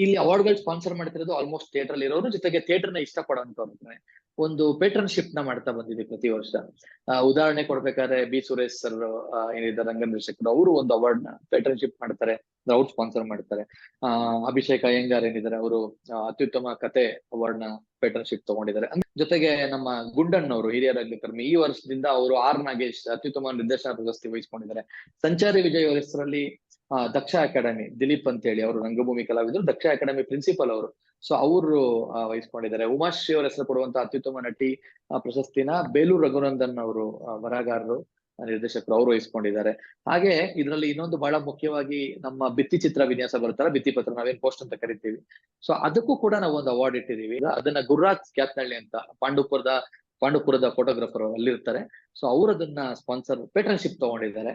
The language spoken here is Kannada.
ಇಲ್ಲಿ ಅವಾರ್ಡ್ ಗಳು ಸ್ಪಾನ್ಸರ್ ಮಾಡ್ತಿರೋದು ಆಲ್ಮೋಸ್ಟ್ ಥಿಯೇಟರ್ ಅಲ್ಲಿ ಇರೋರು, ಜೊತೆಗೆ ಥಿಯೇಟರ್ ನ ಇಷ್ಟ ಪಡೋಂತವ್ರು. ಒಂದು ಪೇಟ್ರನ್ಶಿಪ್ ನ ಮಾಡ್ತಾ ಬಂದಿದೆ ಪ್ರತಿ ವರ್ಷ. ಉದಾಹರಣೆ ಕೊಡ್ಬೇಕಾದ್ರೆ ಬಿ ಸುರೇಶ್ ಸರ್ ಏನಿದ್ದಾರೆ ರಂಗ ನಿರ್ದೇಶಕರು, ಅವರು ಒಂದು ಅವಾರ್ಡ್ ನ ಪೇಟ್ರನ್ಶಿಪ್ ಮಾಡ್ತಾರೆ, ಅವ್ರು ಸ್ಪಾನ್ಸರ್ ಮಾಡ್ತಾರೆ. ಅಭಿಷೇಕ್ ಅಯ್ಯಂಗಾರ್ ಏನಿದ್ದಾರೆ ಅವರು ಅತ್ಯುತ್ತಮ ಕತೆ ಅವಾರ್ಡ್ ನ ಪೇಟ್ರನ್ಶಿಪ್ ತಗೊಂಡಿದ್ದಾರೆ. ಜೊತೆಗೆ ನಮ್ಮ ಗುಂಡಣ್ಣವರು ಹಿರಿಯ ರಂಗಕರ್ಮಿ, ಈ ವರ್ಷದಿಂದ ಅವರು ಆರ್ ನಾಗೇಶ್ ಅತ್ಯುತ್ತಮ ನಿರ್ದೇಶನ ಪ್ರಶಸ್ತಿ ವಹಿಸ್ಕೊಂಡಿದ್ದಾರೆ. ಸಂಚಾರಿ ವಿಜಯ್ ಅವರ ಹೆಸರಲ್ಲಿ ದಕ್ಷ ಅಕಾಡೆಮಿ ದಿಲೀಪ್ ಅಂತ ಹೇಳಿ ಅವರು ರಂಗಭೂಮಿ ಕಲಾವಿದರು, ದಕ್ಷ ಅಕಾಡೆಮಿ ಪ್ರಿನ್ಸಿಪಲ್ ಅವರು, ಸೊ ಅವರು ವಹಿಸ್ಕೊಂಡಿದ್ದಾರೆ. ಉಮಾಶ್ರೀ ಅವರ ಹೆಸರು ಕೊಡುವಂತ ಅತ್ಯುತ್ತಮ ನಟಿ ಪ್ರಶಸ್ತಿನ ಬೇಲೂರು ರಘುನಂದನ್ ಅವರು ಬರಹಗಾರರು ನಿರ್ದೇಶಕರು ಅವರು ವಹಿಸ್ಕೊಂಡಿದ್ದಾರೆ. ಹಾಗೆ ಇದರಲ್ಲಿ ಇನ್ನೊಂದು ಬಹಳ ಮುಖ್ಯವಾಗಿ ನಮ್ಮ ಭಿತ್ತಿ ಚಿತ್ರ ವಿನ್ಯಾಸ ಬರ್ತಾರೆ, ಭಿತ್ತಿ ಪತ್ರ ನಾವೇನ್ ಪೋಸ್ಟ್ ಅಂತ ಕರಿತೀವಿ, ಸೊ ಅದಕ್ಕೂ ಕೂಡ ನಾವು ಒಂದು ಅವಾರ್ಡ್ ಇಟ್ಟಿದೀವಿ. ಅದನ್ನ ಗುರುರಾಜ್ ಕ್ಯಾತ್ನಳ್ಳಿ ಅಂತ ಪಾಂಡುಪುರದ ಫೋಟೋಗ್ರಾಫರ್ ಅಲ್ಲಿರ್ತಾರೆ, ಸೊ ಅವರು ಅದನ್ನ ಸ್ಪಾನ್ಸರ್ ಪೇಟ್ರನ್ಶಿಪ್ ತಗೊಂಡಿದ್ದಾರೆ.